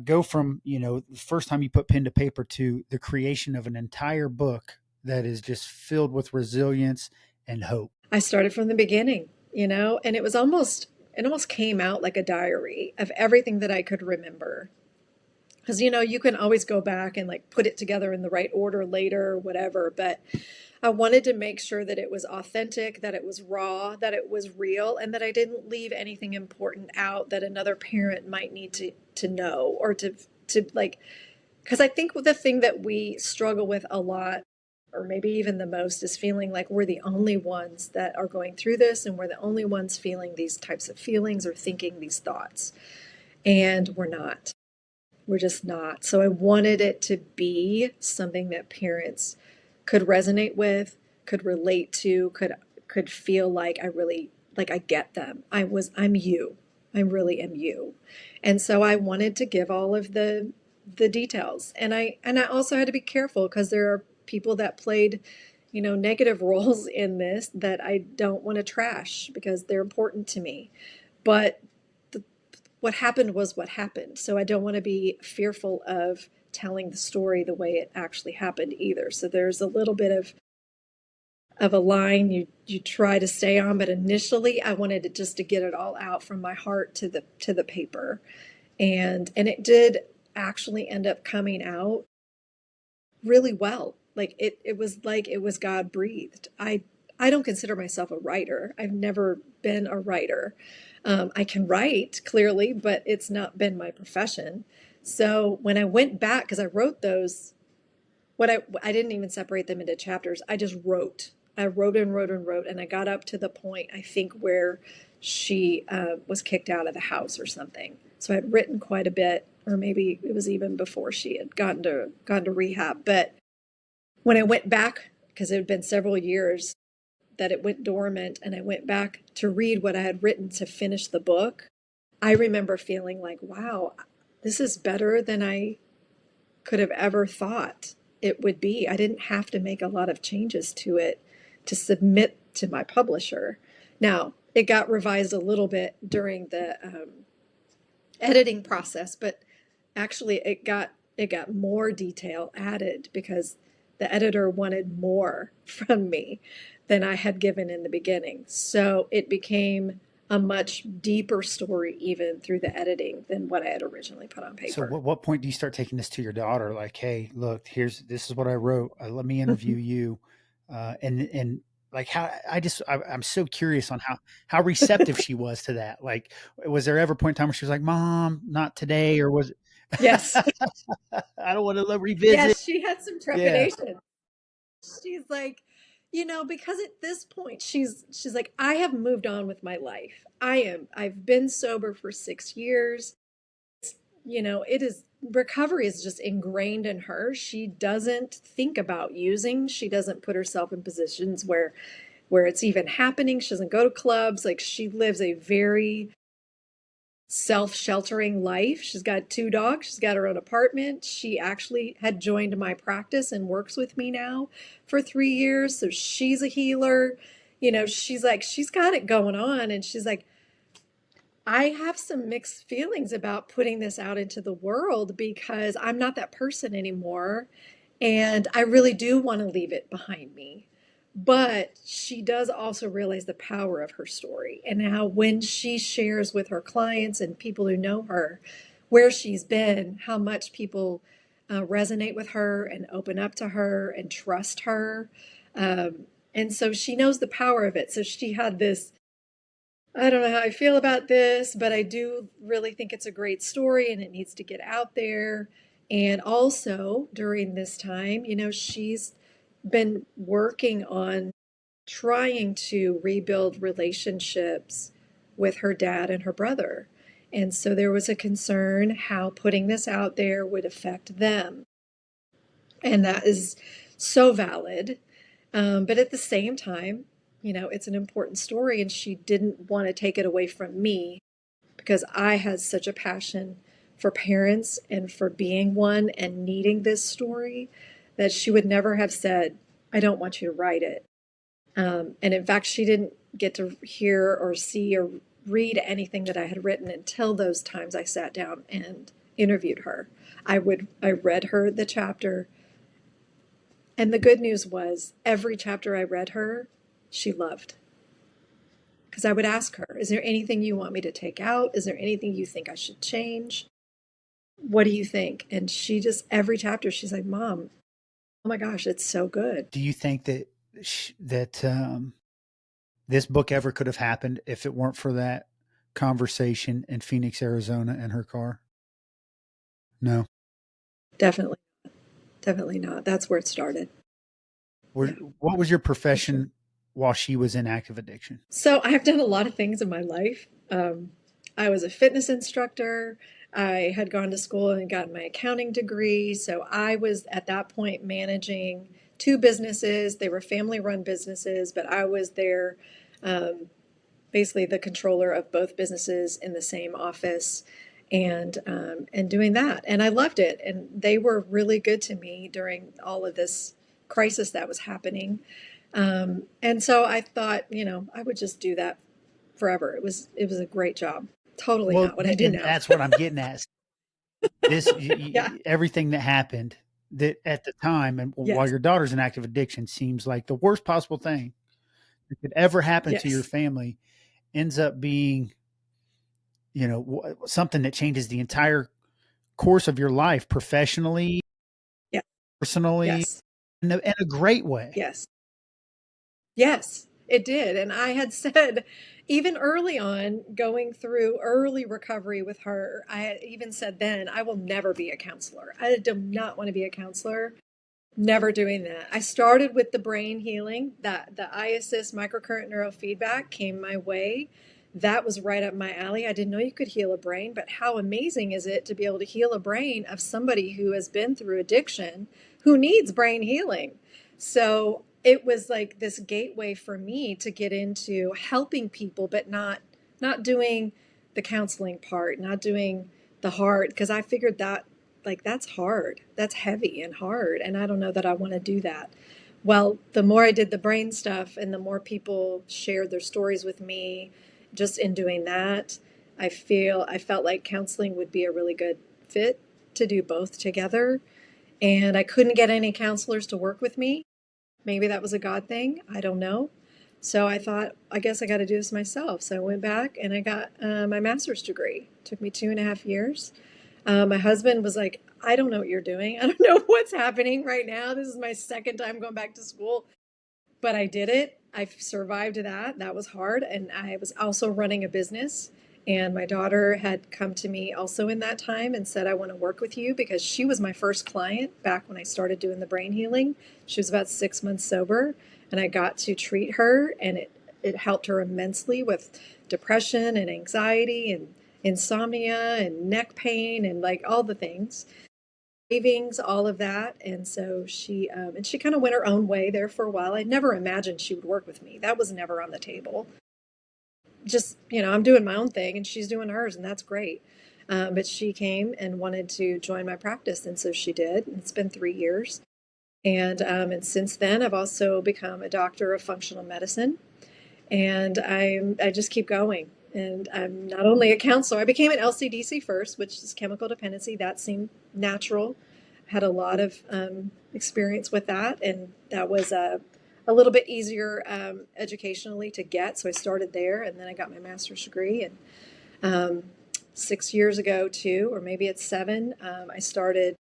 go from, the first time you put pen to paper to the creation of an entire book that is just filled with resilience and hope? I started from the beginning, and it almost came out like a diary of everything that I could remember. Because you can always go back and like put it together in the right order later or whatever, but I wanted to make sure that it was authentic, that it was raw, that it was real, and that I didn't leave anything important out that another parent might need to know, or to like, because I think the thing that we struggle with a lot, or maybe even the most, is feeling like we're the only ones that are going through this, and we're the only ones feeling these types of feelings or thinking these thoughts. And we're not. We're just not. So I wanted it to be something that parents could resonate with, could relate to, could feel like I get them. I'm you. I really am you. And so I wanted to give all of the details. And I also had to be careful because there are people that played, negative roles in this that I don't want to trash because they're important to me. But what happened was what happened. So I don't want to be fearful of telling the story the way it actually happened either. So there's a little bit of a line you try to stay on, but initially I wanted it just to get it all out from my heart to the paper. And it did actually end up coming out really well. Like it was God breathed. I don't consider myself a writer. I've never been a writer. I can write clearly, but it's not been my profession. So when I went back, because I wrote those, I didn't even separate them into chapters. I just wrote. I wrote and wrote and wrote, and I got up to the point I think where she was kicked out of the house or something. So I'd written quite a bit, or maybe it was even before she had gone to rehab. But when I went back, because it had been several years that it went dormant, and I went back to read what I had written to finish the book, I remember feeling like, wow, this is better than I could have ever thought it would be. I didn't have to make a lot of changes to it to submit to my publisher. Now, it got revised a little bit during the editing process, but actually it got more detail added because the editor wanted more from me than I had given in the beginning. So it became a much deeper story even through the editing than what I had originally put on So paper. what point do you start taking this to your daughter? Like, hey, look, this is what I wrote. Let me interview you. And like I'm so curious on how receptive she was to that. Like, was there ever a point in time where she was like, Mom, not today? Or was it, Yes. I don't want to revisit. Yes, she had some Yeah. trepidation. She's like, because at this point she's like, I have moved on with my life. I've been sober for 6 years. It is recovery is just ingrained in her. She doesn't think about using. She doesn't put herself in positions where it's even happening. She doesn't go to clubs. Like, she lives a very self-sheltering life. She's got 2 dogs. She's got her own apartment. She actually had joined my practice and works with me now for 3 years. So she's a healer. She's like, she's got it going on. And she's like, I have some mixed feelings about putting this out into the world because I'm not that person anymore. And I really do want to leave it behind me. But she does also realize the power of her story and how when she shares with her clients and people who know her, where she's been, how much people resonate with her and open up to her and trust her. And so she knows the power of it. So she had this, I don't know how I feel about this, but I do really think it's a great story and it needs to get out there. And also during this time, she's been working on trying to rebuild relationships with her dad and her brother. And so there was a concern how putting this out there would affect them. And that is so valid. But at the same time, it's an important story, and she didn't want to take it away from me because I had such a passion for parents and for being one and needing this story that she would never have said, I don't want you to write it. And in fact, she didn't get to hear or see or read anything that I had written until those times I sat down and interviewed her. I read her the chapter, and the good news was every chapter I read her, she loved. Because I would ask her, is there anything you want me to take out? Is there anything you think I should change? What do you think? And she just, every chapter, she's like, Mom, oh my gosh, it's so good. Do you think that this book ever could have happened if it weren't for that conversation in Phoenix, Arizona, in her car? No. Definitely, definitely not. That's where it started. Yeah, What was your for sure. profession while she was in active addiction? So I've done a lot of things in my life. I was a fitness instructor. I had gone to school and gotten my accounting degree. So I was at that point managing two businesses. They were family run businesses, but I was there, um, basically the controller of both businesses in the same office and doing that. And I loved it. And they were really good to me during all of this crisis that was happening. And so I thought, I would just do that forever. It was a great job. Totally Well, not what I do and now. that's what I'm getting at. This Yeah. everything that happened that at the time, and while Yes. your daughter's in active addiction, seems like the worst possible thing that could ever happen to your Yes. family, ends up being, something that changes the entire course of your life, professionally, Yeah. personally, Yes. in a great way. Yes. Yes, it did. And I had said, even early on, going through early recovery with her, I had even said then, I will never be a counselor. I do not want to be a counselor. Never doing that. I started with the brain healing. That the ISS microcurrent neurofeedback came my way. That was right up my alley. I didn't know you could heal a brain, but how amazing is it to be able to heal a brain of somebody who has been through addiction, who needs brain healing? So it was like this gateway for me to get into helping people, but not doing the counseling part, not doing the hard, because I figured that like that's hard. That's heavy and hard. And I don't know that I want to do that. Well, the more I did the brain stuff and the more people shared their stories with me, just in doing that, I felt like counseling would be a really good fit to do both together. And I couldn't get any counselors to work with me. Maybe that was a God thing. I don't know. So I thought, I guess I got to do this myself. So I went back and I got my master's degree. It took me 2.5 years. My husband was like, I don't know what you're doing. I don't know what's happening right now. This is my second time going back to school, but I did it. I survived that. That was hard. And I was also running a business. And my daughter had come to me also in that time and said, I want to work with you because she was my first client back when I started doing the brain healing. She was about 6 months sober, and I got to treat her, and it helped her immensely with depression and anxiety and insomnia and neck pain and like all the things, cravings, all of that. And so she kind of went her own way there for a while. I never imagined she would work with me. That was never on the table. Just, I'm doing my own thing and she's doing hers, and that's great. But she came and wanted to join my practice, and so she did. It's been 3 years. And since then, I've also become a doctor of functional medicine, and I just keep going. And I'm not only a counselor, I became an LCDC first, which is chemical dependency. That seemed natural. Had a lot of experience with that, and that was a little bit easier educationally to get. So I started there, and then I got my master's degree, and 6 years ago too, or maybe it's 7. I started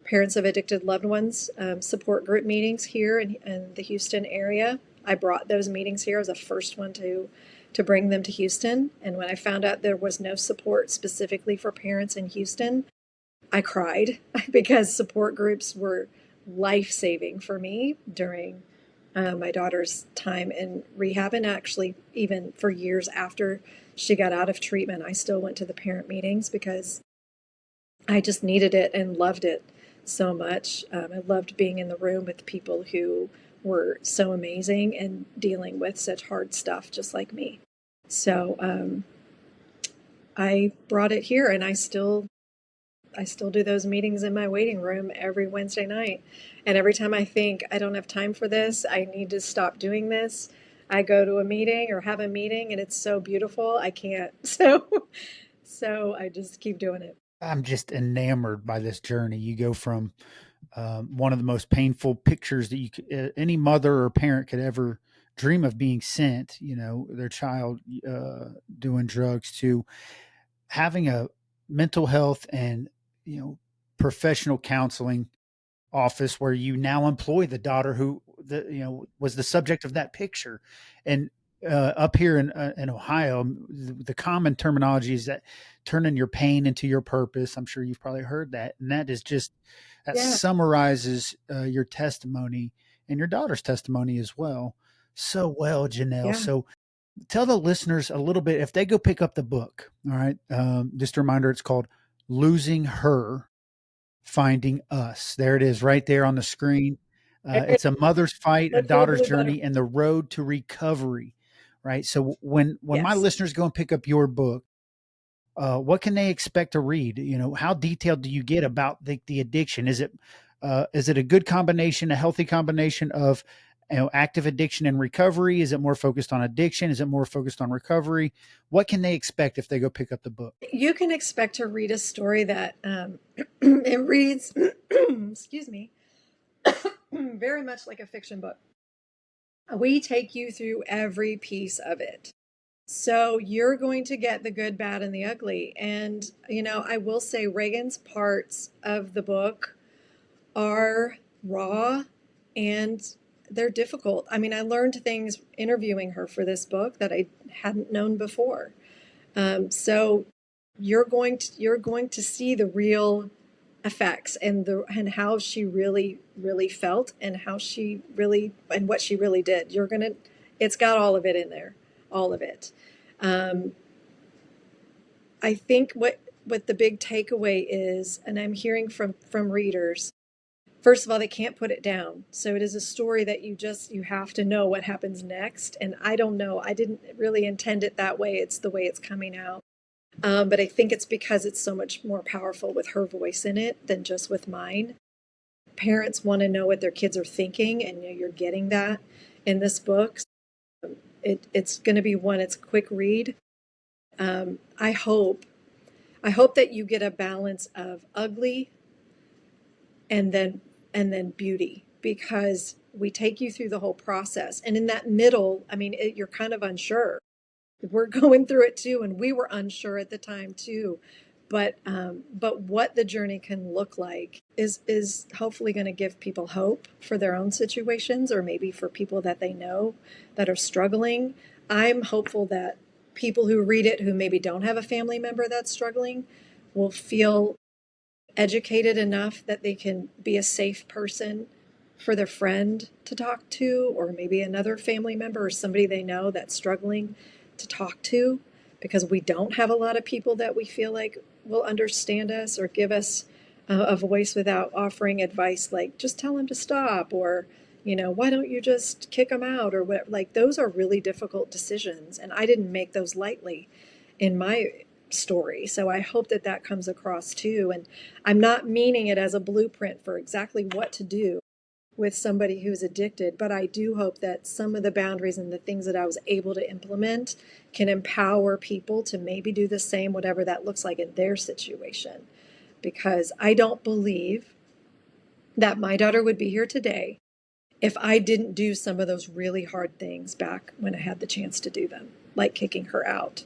Parents of Addicted Loved Ones support group meetings here in the Houston area. I brought those meetings here. I was the first one to bring them to Houston. And when I found out there was no support specifically for parents in Houston, I cried because support groups were life-saving for me during my daughter's time in rehab, and actually even for years after she got out of treatment, I still went to the parent meetings because I just needed it and loved it so much. I loved being in the room with people who were so amazing and dealing with such hard stuff just like me. So I brought it here, and I still do those meetings in my waiting room every Wednesday night. And every time I think I don't have time for this, I need to stop doing this, I go to a meeting or have a meeting, and it's so beautiful. I can't. So I just keep doing it. I'm just enamored by this journey. You go from one of the most painful pictures that any mother or parent could ever dream of being sent, their child doing drugs, to having a mental health and, you know, professional counseling office where you now employ the daughter who was the subject of that picture. And up here in Ohio, the common terminology is that turning your pain into your purpose. I'm sure you've probably heard that, and that is just that Yeah. summarizes your testimony and your daughter's testimony as well so well, Janelle. Yeah. So tell the listeners a little bit if they go pick up the book. All right, just a reminder, it's called "Losing Her, Finding Us." There it is, right there on the screen. Hey, It's a mother's fight, a look for the daughter's blue button. journey, and the road to recovery. Right. So when my Yes. listeners go and pick up your book, what can they expect to read? How detailed do you get about the addiction? Is it a good combination, a healthy combination of active addiction and recovery? Is it more focused on addiction? Is it more focused on recovery? What can they expect if they go pick up the book? You can expect to read a story that it reads, excuse me, very much like a fiction book. We take you through every piece of it. So you're going to get the good, bad, and the ugly. And, I will say Reagan's parts of the book are raw and they're difficult. I mean, I learned things interviewing her for this book that I hadn't known before. So you're going to see the real effects and how she really really felt and how she really and what she really did. It's got all of it in there, all of it. Um, I think what the big takeaway is, and I'm hearing from readers, first of all, they can't put it down. So it is a story that you have to know what happens next. And I don't know. I didn't really intend it that way. It's the way it's coming out. But I think it's because it's so much more powerful with her voice in it than just with mine. Parents want to know what their kids are thinking, and you're getting that in this book. It's going to be one. It's a quick read. Um, I hope I hope that you get a balance of ugly and then beauty, because we take you through the whole process, and in that middle, I mean, you're kind of unsure. We're going through it too, and we were unsure at the time too. But what the journey can look like is hopefully going to give people hope for their own situations, or maybe for people that they know that are struggling. I'm hopeful that people who read it who maybe don't have a family member that's struggling will feel educated enough that they can be a safe person for their friend to talk to, or maybe another family member or somebody they know that's struggling to talk to, because we don't have a lot of people that we feel like will understand us or give us a voice without offering advice like just tell them to stop, or why don't you just kick them out, or what. Like, those are really difficult decisions, and I didn't make those lightly in my story. So I hope that that comes across too. And I'm not meaning it as a blueprint for exactly what to do with somebody who's addicted, but I do hope that some of the boundaries and the things that I was able to implement can empower people to maybe do the same, whatever that looks like in their situation. Because I don't believe that my daughter would be here today if I didn't do some of those really hard things back when I had the chance to do them, like kicking her out.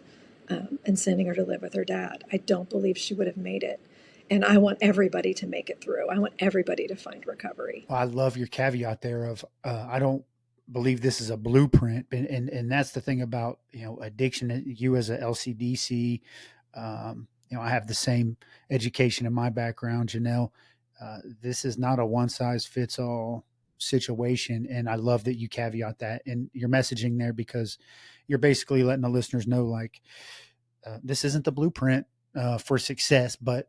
and sending her to live with her dad. I don't believe she would have made it. And I want everybody to make it through. I want everybody to find recovery. Well, I love your caveat there of I don't believe this is a blueprint, and that's the thing about addiction. You as a LCDC, I have the same education in my background, Janelle. This is not a one size fits all situation, and I love that you caveat that in your messaging there because you're basically letting the listeners know like this isn't the blueprint for success, but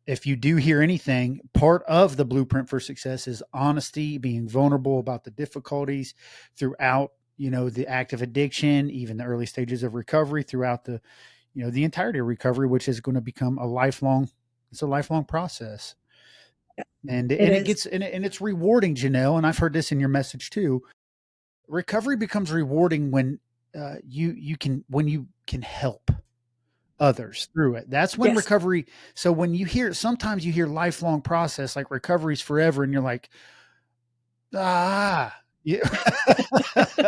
if you do hear anything, part of the blueprint for success is honesty, being vulnerable about the difficulties throughout, the active addiction, even the early stages of recovery, throughout the entirety of recovery, which is going to become it's a lifelong process. Yeah, And it it is. gets and it's rewarding, Janelle. And I've heard this in your message too. Recovery becomes rewarding when you can help others through it. That's when Yes. recovery. So when sometimes you hear lifelong process like recovery's forever, and you're like, yeah.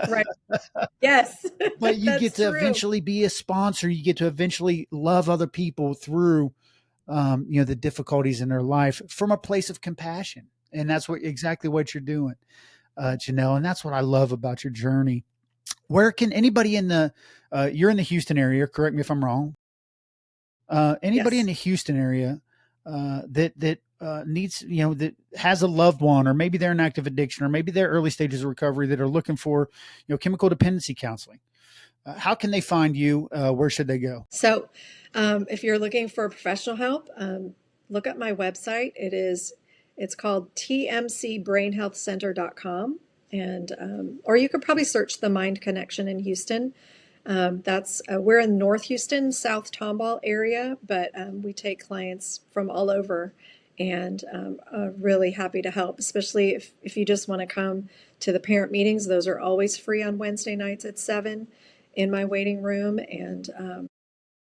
Right. Yes. But you get That's to true. eventually be a sponsor. You get to eventually love other people through, the difficulties in their life from a place of compassion, and that's exactly what you're doing, Janelle. And that's what I love about your journey. Where can anybody you're in the Houston area? Correct me if I'm wrong. Anybody in Yes. the Houston area that needs, that has a loved one, or maybe they're in active addiction, or maybe they're early stages of recovery that are looking for, chemical dependency counseling. How can they find you? Where should they go? So, if you're looking for professional help, look at my website. It's called tmcbrainhealthcenter.com. And, or you could probably search the Mind Connection in Houston. We're in North Houston, South Tomball area, but we take clients from all over, and really happy to help, especially if you just want to come to the parent meetings. Those are always free on Wednesday nights at 7 in my waiting room. And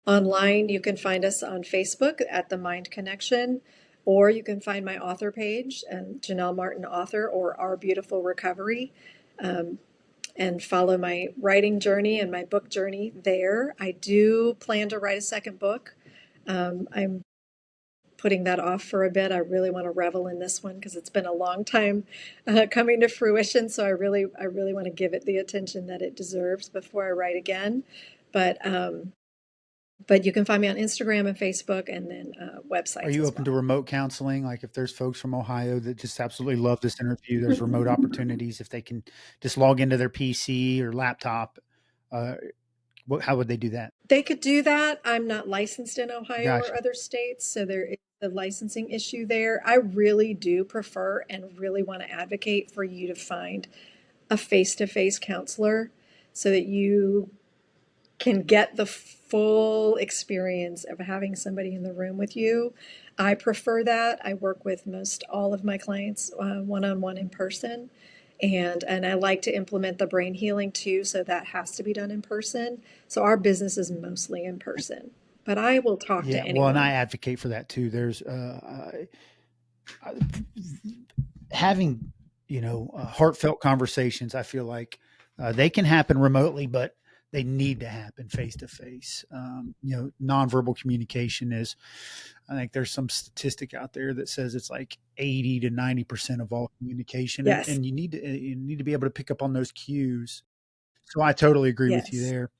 online, you can find us on Facebook at The Mind Connection, or you can find my author page, Janelle Martin Author, or Our Beautiful Recovery. And follow my writing journey and my book journey there. I do plan to write a second book. I'm putting that off for a bit. I really want to revel in this one because it's been a long time coming to fruition. So I really want to give it the attention that it deserves before I write again. But but you can find me on Instagram and Facebook, and then Are websites you as open to well. remote counseling? Like if there's folks from Ohio that just absolutely love this interview, there's remote opportunities if they can just log into their PC or laptop. Uh, how would they do that? They could do that. I'm not licensed in Ohio or Gotcha. other states, so there is a licensing issue there. I really do prefer and really want to advocate for you to find a face to face counselor so that you can get the full experience of having somebody in the room with you. I prefer that. I work with most all of my clients one on one in person. And I like to implement the brain healing too, so that has to be done in person. So our business is mostly in person. But I will talk to Yeah. Well, and I anyone. advocate for that too. There's having heartfelt conversations. I feel like they can happen remotely, but they need to happen face to face. Nonverbal communication is. I think there's some statistic out there that says it's like 80 to 90% of all communication, and, Yes, and you need to be able to pick up on those cues. So I totally agree with you yes, there.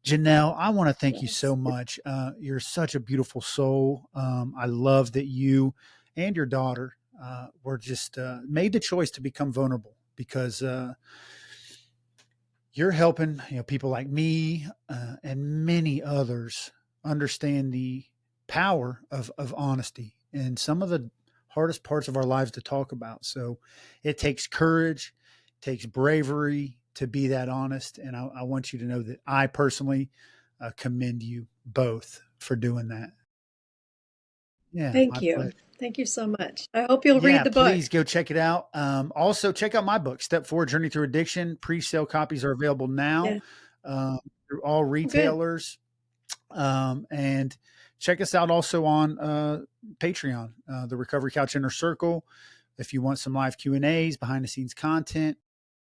Janelle, I want to thank you yes. so much. You're such a beautiful soul. I love that you and your daughter were just made the choice to become vulnerable because you're helping people like me and many others understand the power of honesty and some of the hardest parts of our lives to talk about. So it takes courage, takes bravery to be that honest, and I want you to know that I personally commend you both for doing that. Yeah, Thank my you. pleasure. Thank you so much. I hope you'll read Yeah, the book. please go check it out. Also, check out my book, Step Forward Journey Through Addiction. Pre sale copies are available now Yeah. through all Oh, good. retailers. And check us out also on Patreon, the Recovery Couch Inner Circle, if you want some live Q&As, behind the scenes content.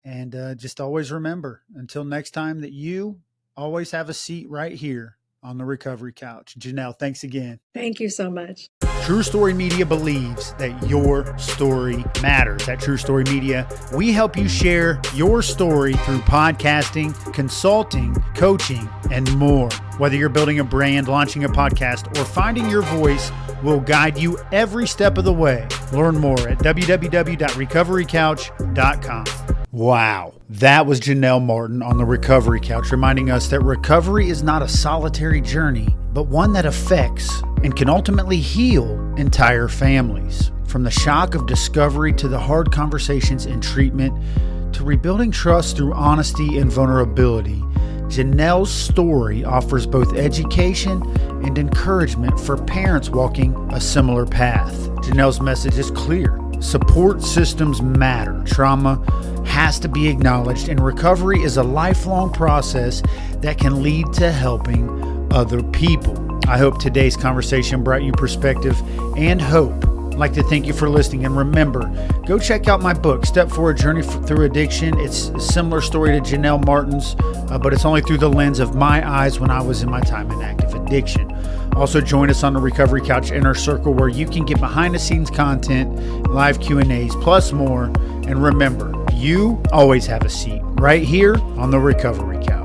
And just always remember, until next time, that you always have a seat right here on the Recovery Couch. Janelle, thanks again. Thank you so much. True Story Media believes that your story matters. At True Story Media, we help you share your story through podcasting, consulting, coaching, and more. Whether you're building a brand, launching a podcast, or finding your voice, we'll guide you every step of the way. Learn more at www.recoverycouch.com. Wow, that was Janelle Martin on the Recovery Couch, reminding us that recovery is not a solitary journey, but one that affects and can ultimately heal entire families. From the shock of discovery to the hard conversations in treatment to rebuilding trust through honesty and vulnerability, Janelle's story offers both education and encouragement for parents walking a similar path. Janelle's message is clear. Support systems matter. Trauma has to be acknowledged, and recovery is a lifelong process that can lead to helping other people. I hope today's conversation brought you perspective and hope. I'd like to thank you for listening, and remember, go check out my book, Step Forward Journey Through Addiction. It's a similar story to Janelle Martin's, but it's only through the lens of my eyes when I was in my time in active addiction. Also, join us on the Recovery Couch Inner Circle, where you can get behind-the-scenes content, live Q&As, plus more. And remember, you always have a seat right here on the Recovery Couch.